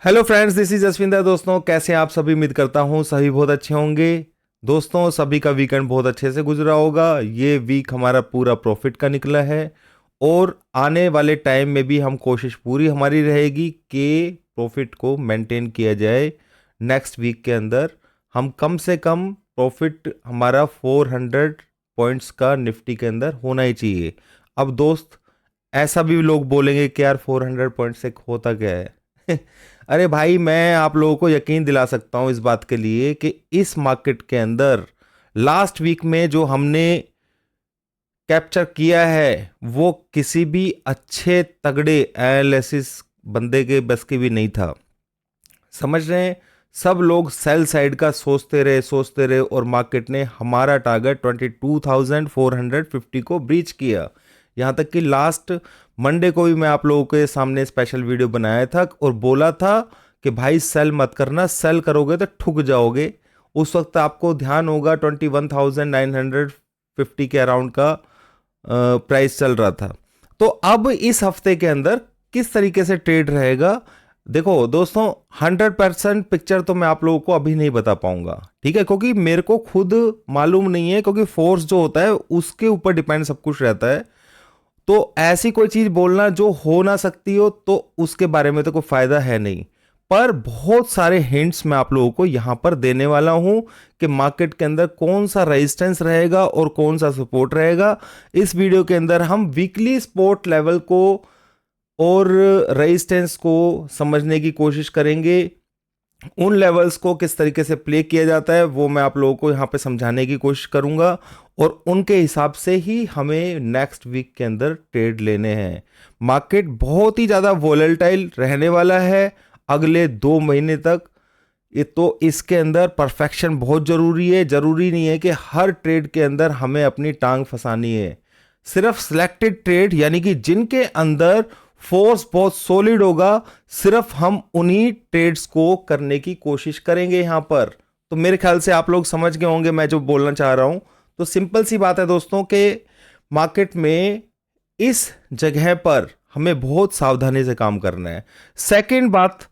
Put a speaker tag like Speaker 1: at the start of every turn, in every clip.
Speaker 1: Hello friends, this is Jaswinder. दोस्तों, कैसे हैं आप सभी? उम्मीद करता हूं सभी बहुत अच्छे होंगे। दोस्तों, सभी का वीकेंड बहुत अच्छे से गुजरा होगा। ये वीक हमारा पूरा प्रॉफिट का निकला है और आने वाले टाइम में भी हम कोशिश पूरी हमारी रहेगी कि प्रॉफिट को मेंटेन किया जाए। नेक्स्ट वीक के अंदर हम कम से कम प्रॉफिट हमारा 400 पॉइंट्स का निफ्टी के अंदर होना ही चाहिए। अब दोस्त, ऐसा भी लोग बोलेंगे कि यार 400 पॉइंट से होता क्या है? अरे भाई, मैं आप लोगों को यकीन दिला सकता हूं इस बात के लिए कि इस मार्केट के अंदर लास्ट वीक में जो हमने कैप्चर किया है वो किसी भी अच्छे तगड़े एनालिसिस बंदे के बस की भी नहीं था। समझ रहे हैं? सब लोग सेल साइड का सोचते रहे और मार्केट ने हमारा टारगेट 22,450 को ब्रीच किया। यहाँ तक कि लास्ट मंडे को भी मैं आप लोगों के सामने स्पेशल वीडियो बनाया था और बोला था कि भाई सेल मत करना, सेल करोगे तो ठुक जाओगे। उस वक्त आपको ध्यान होगा 21,950 के अराउंड का प्राइस चल रहा था। तो अब इस हफ्ते के अंदर किस तरीके से ट्रेड रहेगा, देखो दोस्तों, 100% पिक्चर तो मैं आप लोगों को अभी नहीं बता पाऊंगा, ठीक है? क्योंकि मेरे को खुद मालूम नहीं है, क्योंकि फोर्स जो होता है उसके ऊपर डिपेंड सब कुछ रहता है। तो ऐसी कोई चीज बोलना जो हो ना सकती हो तो उसके बारे में तो कोई फायदा है नहीं। पर बहुत सारे हिंट्स मैं आप लोगों को यहां पर देने वाला हूं कि मार्केट के अंदर कौन सा रेजिस्टेंस रहेगा और कौन सा सपोर्ट रहेगा। इस वीडियो के अंदर हम वीकली सपोर्ट लेवल को और रेजिस्टेंस को समझने की कोशिश करेंगे। उन लेवल्स को किस तरीके से प्ले किया जाता है वो मैं आप लोगों को यहाँ पे समझाने की कोशिश करूंगा और उनके हिसाब से ही हमें नेक्स्ट वीक के अंदर ट्रेड लेने हैं। मार्केट बहुत ही ज़्यादा वोलेटाइल रहने वाला है अगले 2 महीने तक। ये तो इसके अंदर परफेक्शन बहुत ज़रूरी है। ज़रूरी नहीं है कि हर ट्रेड के अंदर हमें अपनी टांग फंसानी है। सिर्फ सिलेक्टेड ट्रेड, यानी कि जिनके अंदर फोर्स बहुत सॉलिड होगा, सिर्फ हम उन्हीं ट्रेड्स को करने की कोशिश करेंगे यहां पर। तो मेरे ख्याल से आप लोग समझ गए होंगे मैं जो बोलना चाह रहा हूं। तो सिंपल सी बात है दोस्तों कि मार्केट में इस जगह पर हमें बहुत सावधानी से काम करना है। सेकंड बात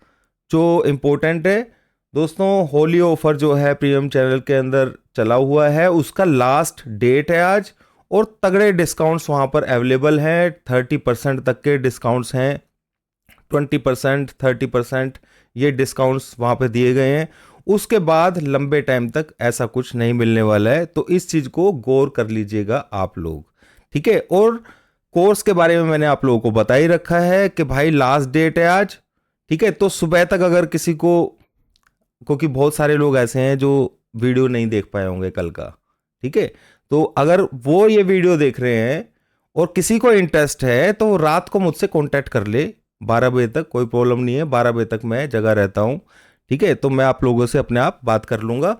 Speaker 1: जो इंपॉर्टेंट है दोस्तों, होली ऑफर जो है प्रीमियम चैनल के अंदर चला हुआ है, उसका लास्ट डेट है आज और तगड़े डिस्काउंट्स वहाँ पर अवेलेबल हैं। 30% तक के डिस्काउंट्स हैं, 20%, 30% ये डिस्काउंट्स वहाँ पे दिए गए हैं। उसके बाद लंबे टाइम तक ऐसा कुछ नहीं मिलने वाला है, तो इस चीज़ को गौर कर लीजिएगा आप लोग, ठीक है? और कोर्स के बारे में मैंने आप लोगों को बता ही रखा है कि भाई लास्ट डेट है आज, ठीक है? तो सुबह तक अगर किसी को, क्योंकि बहुत सारे लोग ऐसे हैं जो वीडियो नहीं देख पाए होंगे कल का, ठीक है? तो अगर वो ये वीडियो देख रहे हैं और किसी को इंटरेस्ट है तो रात को मुझसे कांटेक्ट कर ले 12 बजे तक, कोई प्रॉब्लम नहीं है। 12 बजे तक मैं जगह रहता हूँ, ठीक है? तो मैं आप लोगों से अपने आप बात कर लूँगा।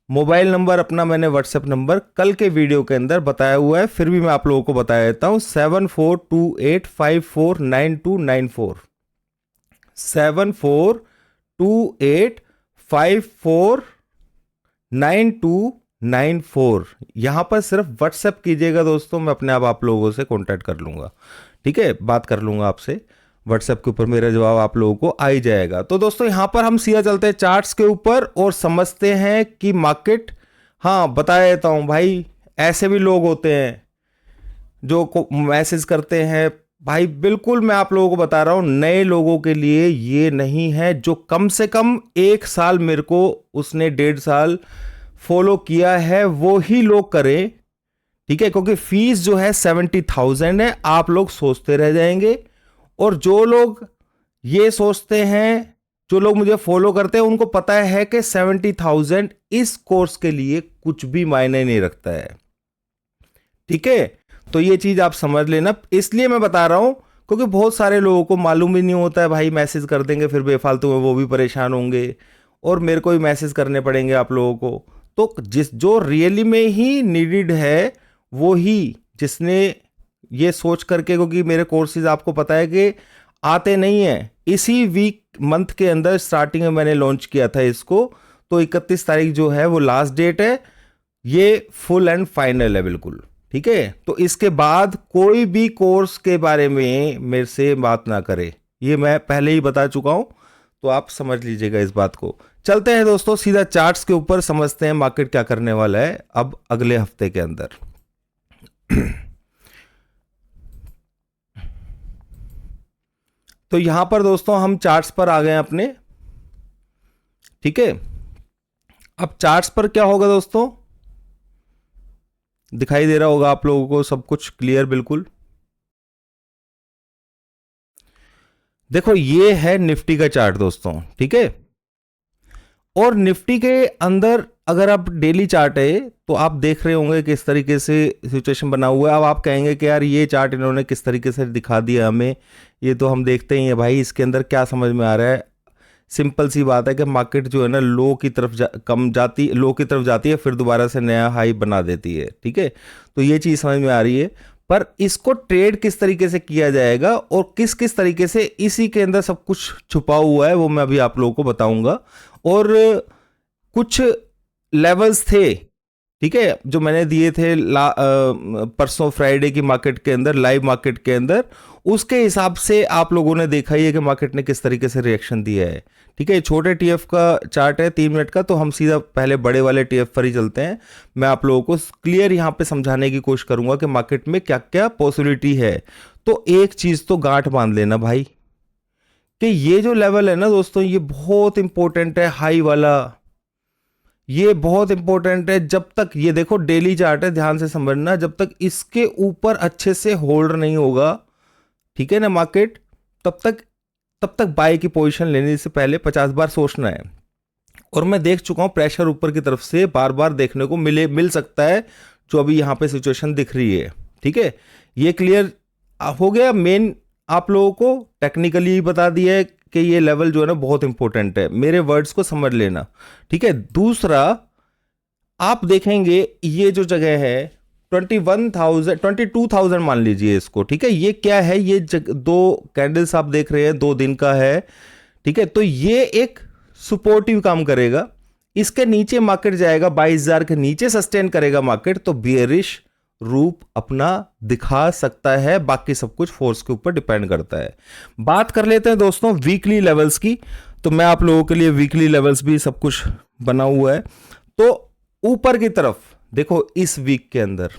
Speaker 1: मोबाइल नंबर अपना मैंने व्हाट्सएप नंबर कल के वीडियो के अंदर बताया हुआ है, फिर भी मैं आप लोगों को बता देता हूँ। 7428549294, 7428549294। यहां पर सिर्फ व्हाट्सएप कीजिएगा दोस्तों, मैं अपने आप लोगों से कांटेक्ट कर लूंगा, ठीक है? बात कर लूंगा आपसे व्हाट्सएप के ऊपर, मेरा जवाब आप लोगों को आ ही जाएगा। तो दोस्तों, यहां पर हम सीधा चलते हैं चार्ट्स के ऊपर और समझते हैं कि मार्केट, हाँ बता देता हूं भाई, ऐसे भी लोग होते हैं जो मैसेज करते हैं। भाई बिल्कुल मैं आप लोगों को बता रहा हूं, नए लोगों के लिए ये नहीं है। जो कम से कम 1 साल मेरे को, उसने 1.5 साल फॉलो किया है, वो ही लोग करें, ठीक है? क्योंकि फीस जो है 70,000 है, आप लोग सोचते रह जाएंगे। और जो लोग ये सोचते हैं, जो लोग मुझे फॉलो करते हैं, उनको पता है कि 70,000 इस कोर्स के लिए कुछ भी मायने नहीं रखता है, ठीक है? तो ये चीज आप समझ लेना। इसलिए मैं बता रहा हूं क्योंकि बहुत सारे लोगों को मालूम ही नहीं होता है। भाई मैसेज कर देंगे फिर बेफालतू में, वो भी परेशान होंगे और मेरे को भी मैसेज करने पड़ेंगे आप लोगों को। तो जो रियली में ही नीडेड है वो ही, जिसने ये सोच करके, क्योंकि मेरे कोर्सेज आपको पता है कि आते नहीं है। इसी वीक मंथ के अंदर स्टार्टिंग में मैंने लॉन्च किया था इसको, तो 31 तारीख जो है वो लास्ट डेट है। ये फुल एंड फाइनल है बिल्कुल, ठीक है? तो इसके बाद कोई भी कोर्स के बारे में मेरे से बात ना करे, ये मैं पहले ही बता चुका हूं। तो आप समझ लीजिएगा इस बात को। चलते हैं दोस्तों सीधा चार्ट्स के ऊपर, समझते हैं मार्केट क्या करने वाला है अब अगले हफ्ते के अंदर। तो यहां पर दोस्तों हम चार्ट्स पर आ गए अपने, ठीक है। अब चार्ट्स पर क्या होगा दोस्तों, दिखाई दे रहा होगा आप लोगों को सब कुछ क्लियर बिल्कुल। देखो ये है निफ्टी का चार्ट दोस्तों, ठीक है। और निफ्टी के अंदर अगर आप डेली चार्ट है तो आप देख रहे होंगे किस तरीके से सिचुएशन बना हुआ है। अब आप कहेंगे कि यार ये चार्ट इन्होंने किस तरीके से दिखा दिया हमें, ये तो हम देखते ही हैं भाई, इसके अंदर क्या समझ में आ रहा है। सिंपल सी बात है कि मार्केट जो है ना लो की तरफ लो की तरफ जाती है, फिर दोबारा से नया हाई बना देती है, ठीक है। तो ये चीज़ समझ में आ रही है, पर इसको ट्रेड किस तरीके से किया जाएगा और किस किस तरीके से, इसी के अंदर सब कुछ छुपा हुआ है, वो मैं अभी आप लोगों को बताऊंगा। और कुछ लेवल्स थे, ठीक है, जो मैंने दिए थे परसों फ्राइडे की मार्केट के अंदर, लाइव मार्केट के अंदर, उसके हिसाब से आप लोगों ने देखा ही है कि मार्केट ने किस तरीके से रिएक्शन दिया है, ठीक है। छोटे टीएफ का चार्ट है 3 मिनट का, तो हम सीधा पहले बड़े वाले टीएफ पर ही चलते हैं। मैं आप लोगों को क्लियर यहां पे समझाने की कोशिश करूंगा कि मार्केट में क्या क्या पॉसिबिलिटी है। तो एक चीज तो गांठ बांध लेना भाई, कि ये जो लेवल है ना दोस्तों, ये बहुत इंपॉर्टेंट है, हाई वाला, ये बहुत इंपॉर्टेंट है। जब तक ये देखो डेली चार्ट है, ध्यान से समझना, जब तक इसके ऊपर अच्छे से होल्ड नहीं होगा, ठीक है ना मार्केट, तब तक बाय की पोजीशन लेने से पहले 50 बार सोचना है। और मैं देख चुका हूं प्रेशर ऊपर की तरफ से बार बार देखने को मिल सकता है, जो अभी यहां पे सिचुएशन दिख रही है, ठीक है। ये क्लियर हो गया। मेन आप लोगों को टेक्निकली बता दिया है कि ये लेवल जो है ना बहुत इंपॉर्टेंट है, मेरे वर्ड्स को समझ लेना, ठीक है। दूसरा आप देखेंगे ये जो जगह है 22,000 मान लीजिए इसको, ठीक है। ये क्या है, ये दो कैंडल्स आप देख रहे हैं, 2 दिन का है, ठीक है। तो ये एक सपोर्टिव काम करेगा, इसके नीचे मार्केट जाएगा, 22,000 के नीचे सस्टेन करेगा मार्केट, तो बियरिश रूप अपना दिखा सकता है। बाकी सब कुछ फोर्स के ऊपर डिपेंड करता है। बात कर लेते हैं दोस्तों वीकली लेवल्स की, तो मैं आप लोगों के लिए वीकली लेवल्स भी सब कुछ बना हुआ है। तो ऊपर की तरफ देखो इस वीक के अंदर,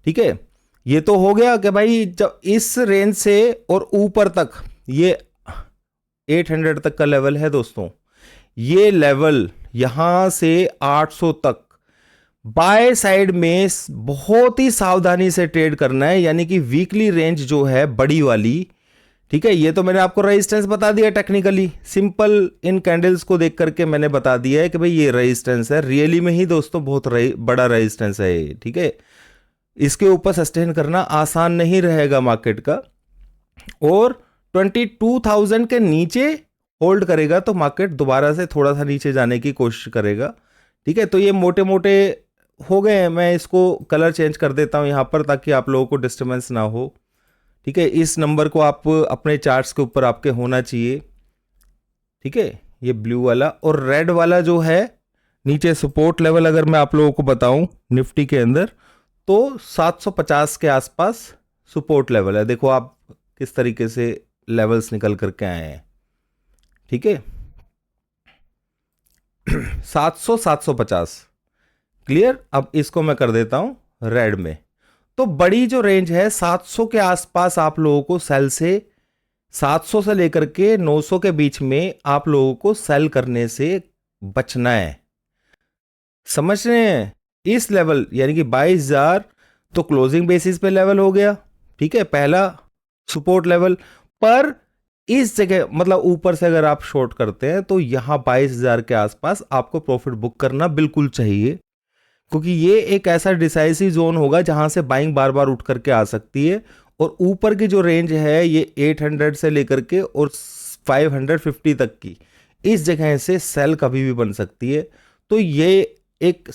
Speaker 1: ठीक है, ये तो हो गया कि भाई जब इस रेंज से और ऊपर तक, ये 800 तक का लेवल है दोस्तों, ये लेवल यहां से 800 तक बाय साइड में बहुत ही सावधानी से ट्रेड करना है, यानी कि वीकली रेंज जो है बड़ी वाली, ठीक है। ये तो मैंने आपको रेजिस्टेंस बता दिया टेक्निकली, सिंपल इन कैंडल्स को देख करके मैंने बता दिया है कि भाई ये रेजिस्टेंस है, रियली में ही दोस्तों बहुत बड़ा रेजिस्टेंस है ये, ठीक है। इसके ऊपर सस्टेन करना आसान नहीं रहेगा मार्केट का, और 22,000 के नीचे होल्ड करेगा तो मार्केट दोबारा से थोड़ा सा नीचे जाने की कोशिश करेगा, ठीक है। तो ये मोटे मोटे हो गए हैं, मैं इसको कलर चेंज कर देता हूं यहां पर ताकि आप लोगों को डिस्टर्बेंस ना हो, ठीक है। इस नंबर को आप अपने चार्ट्स के ऊपर आपके होना चाहिए, ठीक है। ये ब्लू वाला और रेड वाला जो है नीचे सपोर्ट लेवल, अगर मैं आप लोगों को बताऊं निफ्टी के अंदर, तो 750 के आसपास सपोर्ट लेवल है। देखो आप किस तरीके से लेवल्स निकल करके आए हैं, ठीक है। 750 क्लियर। अब इसको मैं कर देता हूं रेड में। तो बड़ी जो रेंज है 700 के आसपास आप लोगों को सेल से, 700 से लेकर के 900 के बीच में आप लोगों को सेल करने से बचना है, समझ रहे हैं। इस लेवल यानी कि 22,000 तो क्लोजिंग बेसिस पे लेवल हो गया, ठीक है, पहला सपोर्ट लेवल। पर इस जगह मतलब ऊपर से अगर आप शॉर्ट करते हैं तो यहां 22,000 के आसपास आपको प्रॉफिट बुक करना बिल्कुल चाहिए, क्योंकि ये एक ऐसा डिसाइसिव जोन होगा जहां से बाइंग बार बार उठ करके आ सकती है। और ऊपर की जो रेंज है ये 800 से लेकर के और 550 तक की, इस जगह से सेल कभी भी बन सकती है। तो ये एक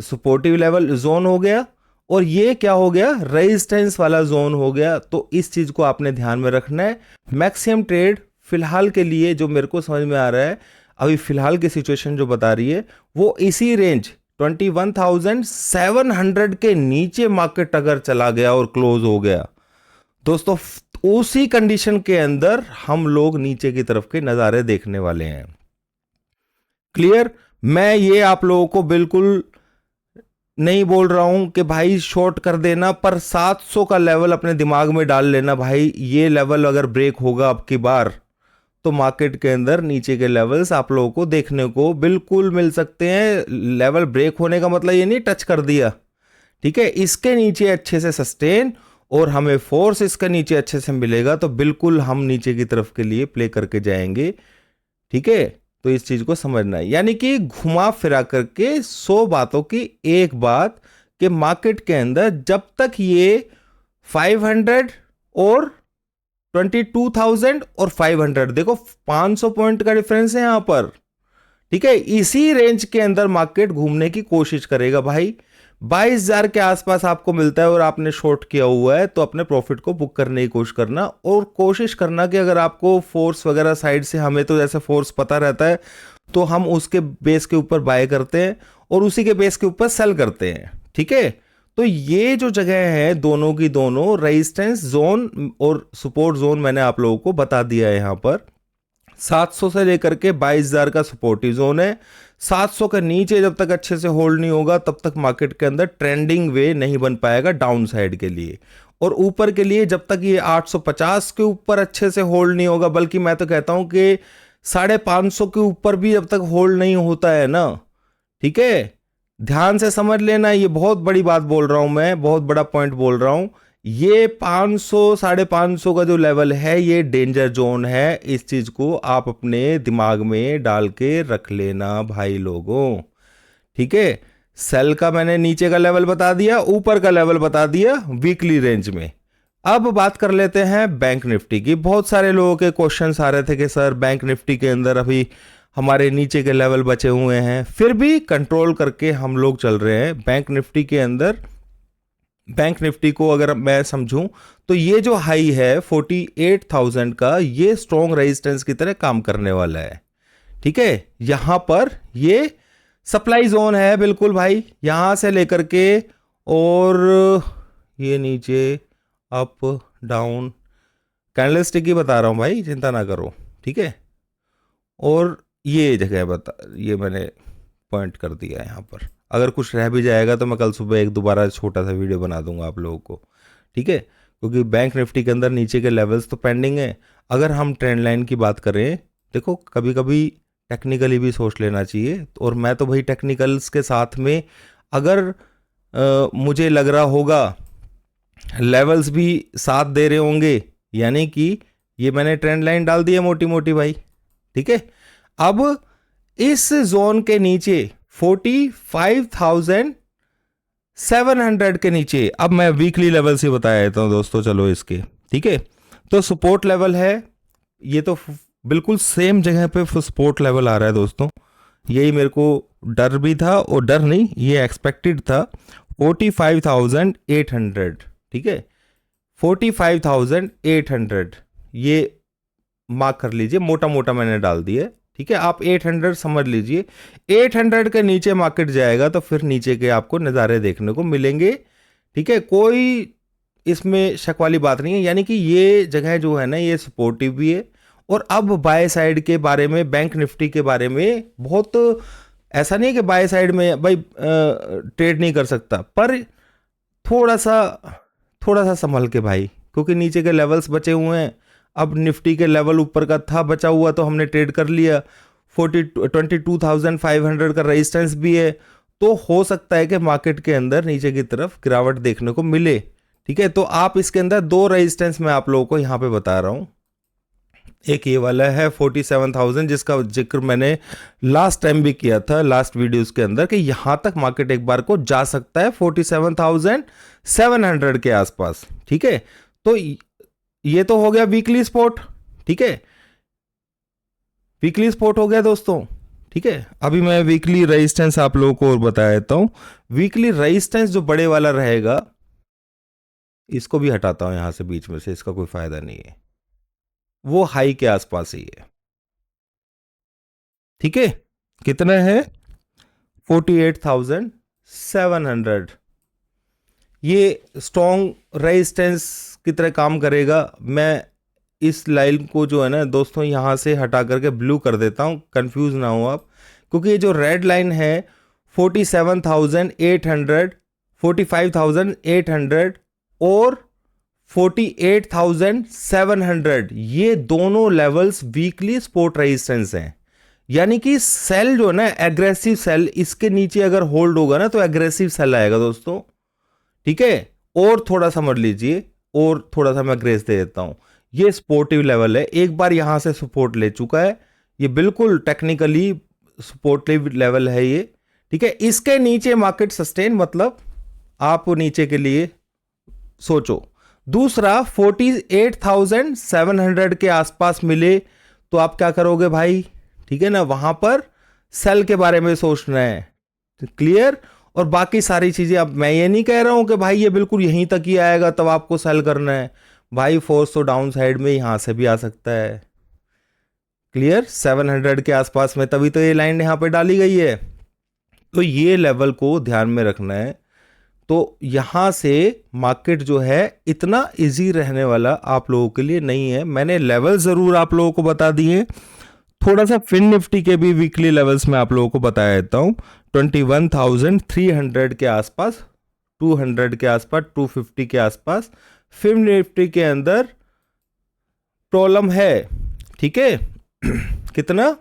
Speaker 1: सपोर्टिव लेवल जोन हो गया, और ये क्या हो गया, रेजिस्टेंस वाला जोन हो गया। तो इस चीज को आपने ध्यान में रखना है। मैक्सिमम ट्रेड फिलहाल के लिए जो मेरे को समझ में आ रहा है, अभी फिलहाल की सिचुएशन जो बता रही है, वो इसी रेंज 21,700 के नीचे मार्केट अगर चला गया और क्लोज हो गया दोस्तों, उसी कंडीशन के अंदर हम लोग नीचे की तरफ के नज़ारे देखने वाले हैं। क्लियर? मैं ये आप लोगों को बिल्कुल नहीं बोल रहा हूं कि भाई शॉर्ट कर देना, पर 700 का लेवल अपने दिमाग में डाल लेना भाई, ये लेवल अगर ब्रेक होगा अब की बार तो मार्केट के अंदर नीचे के लेवल्स आप लोगों को देखने को बिल्कुल मिल सकते हैं। लेवल ब्रेक होने का मतलब ये नहीं टच कर दिया, ठीक है, इसके नीचे अच्छे से सस्टेन और हमें फोर्स इसके नीचे अच्छे से मिलेगा तो बिल्कुल हम नीचे की तरफ के लिए प्ले करके जाएंगे। ठीक है, तो इस चीज को समझना है, यानी कि घुमा फिरा करके 100 बातों की एक बात कि मार्केट के अंदर जब तक ये 500 और 22,000 और 500, देखो 500 पॉइंट का डिफरेंस है यहां पर, ठीक है, इसी रेंज के अंदर मार्केट घूमने की कोशिश करेगा भाई। 22,000 के आसपास आपको मिलता है और आपने शॉर्ट किया हुआ है तो अपने प्रॉफिट को बुक करने की कोशिश करना, और कोशिश करना कि अगर आपको फोर्स वगैरह साइड से, हमें तो जैसे फोर्स पता रहता है तो हम उसके बेस के ऊपर बाय करते हैं और उसी के बेस के ऊपर सेल करते हैं। ठीक है, तो ये जो जगह है दोनों की दोनों रेजिस्टेंस जोन और सपोर्ट जोन मैंने आप लोगों को बता दिया है। यहां पर 700 से लेकर के 22,000 का सपोर्टिव जोन है। 700 के नीचे जब तक अच्छे से होल्ड नहीं होगा तब तक मार्केट के अंदर ट्रेंडिंग वे नहीं बन पाएगा डाउन साइड के लिए, और ऊपर के लिए जब तक ये 850 के ऊपर अच्छे से होल्ड नहीं होगा, बल्कि मैं तो कहता हूं कि 550 के ऊपर भी जब तक होल्ड नहीं होता है ना, ठीक है, ध्यान से समझ लेना, ये बहुत बड़ी बात बोल रहा हूं मैं, बहुत बड़ा पॉइंट बोल रहा हूं, ये 500 550 का जो लेवल है ये डेंजर जोन है। इस चीज को आप अपने दिमाग में डाल के रख लेना भाई लोगों। ठीक है, सेल का मैंने नीचे का लेवल बता दिया, ऊपर का लेवल बता दिया वीकली रेंज में। अब बात कर लेते हैं बैंक निफ्टी की। बहुत सारे लोगों के क्वेश्चंस आ रहे थे कि सर बैंक निफ्टी के अंदर अभी हमारे नीचे के लेवल बचे हुए हैं, फिर भी कंट्रोल करके हम लोग चल रहे हैं बैंक निफ्टी के अंदर। बैंक निफ्टी को अगर मैं समझूं तो ये जो हाई है 48,000 का, ये स्ट्रॉन्ग रेजिस्टेंस की तरह काम करने वाला है। ठीक है, यहां पर ये सप्लाई जोन है बिल्कुल भाई, यहां से लेकर के और ये नीचे अप डाउन कैंडलस्टिक ही बता रहा हूं भाई, चिंता ना करो। ठीक है, और ये जगह बता, ये मैंने पॉइंट कर दिया यहां पर, अगर कुछ रह भी जाएगा तो मैं कल सुबह एक दोबारा छोटा सा वीडियो बना दूंगा आप लोगों को। ठीक है, क्योंकि बैंक निफ्टी के अंदर नीचे के लेवल्स तो पेंडिंग है। अगर हम ट्रेंड लाइन की बात करें, देखो कभी कभी टेक्निकली भी सोच लेना चाहिए, और मैं तो भाई टेक्निकल्स के साथ में अगर मुझे लग रहा होगा लेवल्स भी साथ दे रहे होंगे, यानी कि ये मैंने ट्रेंड लाइन डाल दी है मोटी मोटी भाई। ठीक है, अब इस जोन के नीचे 45,700 के नीचे, अब मैं वीकली लेवल से बताया देता हूं दोस्तों, चलो इसके। ठीक है, तो सपोर्ट लेवल है, ये तो बिल्कुल सेम जगह पे सपोर्ट लेवल आ रहा है दोस्तों, यही मेरे को डर भी था, और डर नहीं ये एक्सपेक्टेड था, 45,800। ठीक है, 45,800 ये मार्क कर लीजिए, मोटा मोटा मैंने डाल दिया। ठीक है, आप 800 समझ लीजिए, 800 के नीचे मार्केट जाएगा तो फिर नीचे के आपको नज़ारे देखने को मिलेंगे। ठीक है, कोई इसमें शक वाली बात नहीं है, यानी कि ये जगह जो है ना ये सपोर्टिव भी है। और अब बाय साइड के बारे में, बैंक निफ्टी के बारे में, बहुत ऐसा नहीं है कि बाय साइड में भाई ट्रेड नहीं कर सकता, पर थोड़ा सा संभल के भाई, क्योंकि नीचे के लेवल्स बचे हुए हैं। अब निफ्टी के लेवल ऊपर का था बचा हुआ तो हमने ट्रेड कर लिया, 22,500 का रेजिस्टेंस भी है, तो हो सकता है कि मार्केट के अंदर नीचे की तरफ गिरावट देखने को मिले। ठीक है, तो आप इसके अंदर दो रेजिस्टेंस मैं आप लोगों को यहां पे बता रहा हूं। एक ये वाला है 47,000, जिसका जिक्र मैंने लास्ट टाइम भी किया था लास्ट वीडियोस के अंदर, कि यहां तक मार्केट एक बार को जा सकता है 47,700 के आसपास। ठीक है, तो ये तो हो गया वीकली स्पॉट। ठीक है, वीकली स्पॉट हो गया दोस्तों। ठीक है, अभी मैं वीकली रेजिस्टेंस आप लोगों को और बता देता हूं। वीकली रेजिस्टेंस जो बड़े वाला रहेगा, इसको भी हटाता हूं यहां से बीच में से, इसका कोई फायदा नहीं है, वो हाई के आसपास ही है। ठीक है, कितना है 48,700। ये स्ट्रॉन्ग रेजिस्टेंस की तरह काम करेगा। मैं इस लाइन को जो है ना दोस्तों यहाँ से हटा करके ब्लू कर देता हूँ, कंफ्यूज ना हो आप, क्योंकि ये जो रेड लाइन है 47,800, 45,800 और 48,700, ये दोनों लेवल्स वीकली सपोर्ट रेजिस्टेंस हैं। यानी कि सेल जो है ना एग्रेसिव सेल, इसके नीचे अगर होल्ड होगा ना तो एग्रेसिव सेल आएगा दोस्तों, ठीक है। और थोड़ा समझ लीजिए, और थोड़ा सा मैं ग्रेस दे देता हूं। ये सपोर्टिव लेवल है, एक बार यहां से सपोर्ट ले चुका है, ये बिल्कुल टेक्निकली सपोर्टिव लेवल है ये, ठीक है। इसके नीचे मार्केट सस्टेन, मतलब आप नीचे के लिए सोचो। दूसरा 48,700 के आसपास मिले तो आप क्या करोगे भाई, ठीक है ना, वहां पर सेल के बारे में सोचना है, क्लियर। और बाकी सारी चीजें, अब मैं ये नहीं कह रहा हूं कि भाई ये बिल्कुल यहीं तक ही आएगा तब आपको सेल करना है, भाई फोर्स तो डाउन साइड में यहां से भी आ सकता है, क्लियर। 700 के आसपास में, तभी तो ये लाइन यहां पे डाली गई है। तो ये लेवल को ध्यान में रखना है। तो यहां से मार्केट जो है इतना इजी रहने वाला आप लोगों के लिए नहीं है। मैंने लेवल जरूर आप लोगों को बता दिए, थोड़ा सा फिन निफ्टी के भी वीकली लेवल्स में आप लोगों को बता देता हूं। 21,300 के आसपास, 200 के आसपास, 250 के आसपास फिन निफ्टी के अंदर प्रॉब्लम है, ठीक है। कितना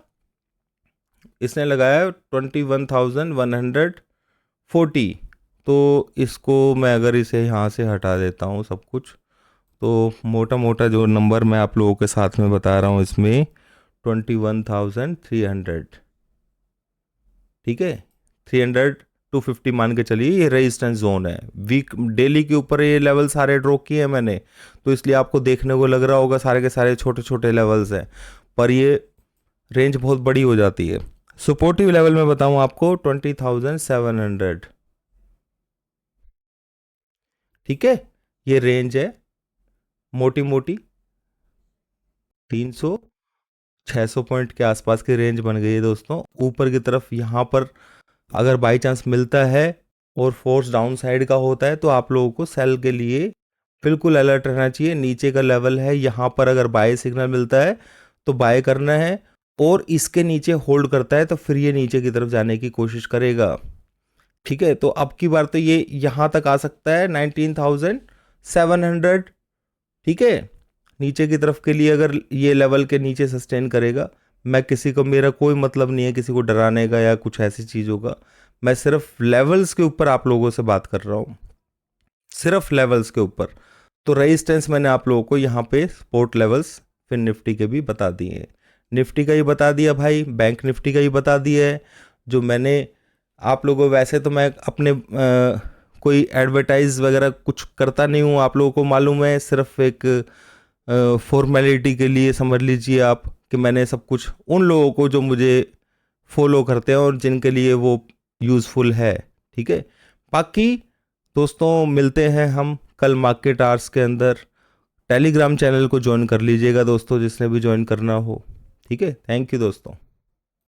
Speaker 1: इसने लगाया 21,140, तो इसको मैं अगर इसे यहाँ से हटा देता हूँ सब कुछ, तो मोटा मोटा जो नंबर मैं आप लोगों के साथ में बता रहा हूँ इसमें 21,300, ठीक है। 300 250 मान के चलिए, ये रेजिस्टेंस जोन है। वीक डेली के ऊपर ये लेवल सारे ड्रॉ किए हैं मैंने, तो इसलिए आपको देखने को लग रहा होगा सारे के सारे छोटे छोटे लेवल्स हैं, पर ये रेंज बहुत बड़ी हो जाती है। सपोर्टिव लेवल में बताऊं आपको 20,700, ठीक है। ये रेंज है मोटी मोटी 300 600 पॉइंट के आसपास की रेंज बन गई है दोस्तों। ऊपर की तरफ यहाँ पर अगर बाई चांस मिलता है और फोर्स डाउन साइड का होता है तो आप लोगों को सेल के लिए बिल्कुल अलर्ट रहना चाहिए। नीचे का लेवल है, यहाँ पर अगर बाय सिग्नल मिलता है तो बाय करना है, और इसके नीचे होल्ड करता है तो फिर ये नीचे की तरफ जाने की कोशिश करेगा, ठीक है। तो अब की बार तो ये यहाँ तक आ सकता है 19,700, ठीक है। नीचे की तरफ के लिए अगर ये लेवल के नीचे सस्टेन करेगा, मैं किसी को, मेरा कोई मतलब नहीं है किसी को डराने का या कुछ ऐसी चीज़ों का, मैं सिर्फ लेवल्स के ऊपर आप लोगों से बात कर रहा हूँ, सिर्फ लेवल्स के ऊपर। तो रेजिस्टेंस मैंने आप लोगों को यहाँ पे सपोर्ट लेवल्स फिर निफ्टी के भी बता दिए हैं। निफ्टी का ही बता दिया भाई, बैंक निफ्टी का ही बता दिया है। जो मैंने आप लोगों, वैसे तो मैं अपने कोई एडवर्टाइज वगैरह कुछ करता नहीं हूँ, आप लोगों को मालूम है, सिर्फ एक फॉर्मेलिटी के लिए समझ लीजिए आप कि मैंने सब कुछ उन लोगों को जो मुझे फॉलो करते हैं और जिनके लिए वो यूज़फुल है, ठीक है। बाकी दोस्तों मिलते हैं हम कल मार्केट आवर्स के अंदर। टेलीग्राम चैनल को ज्वाइन कर लीजिएगा दोस्तों, जिसने भी ज्वाइन करना हो, ठीक है। थैंक यू दोस्तों।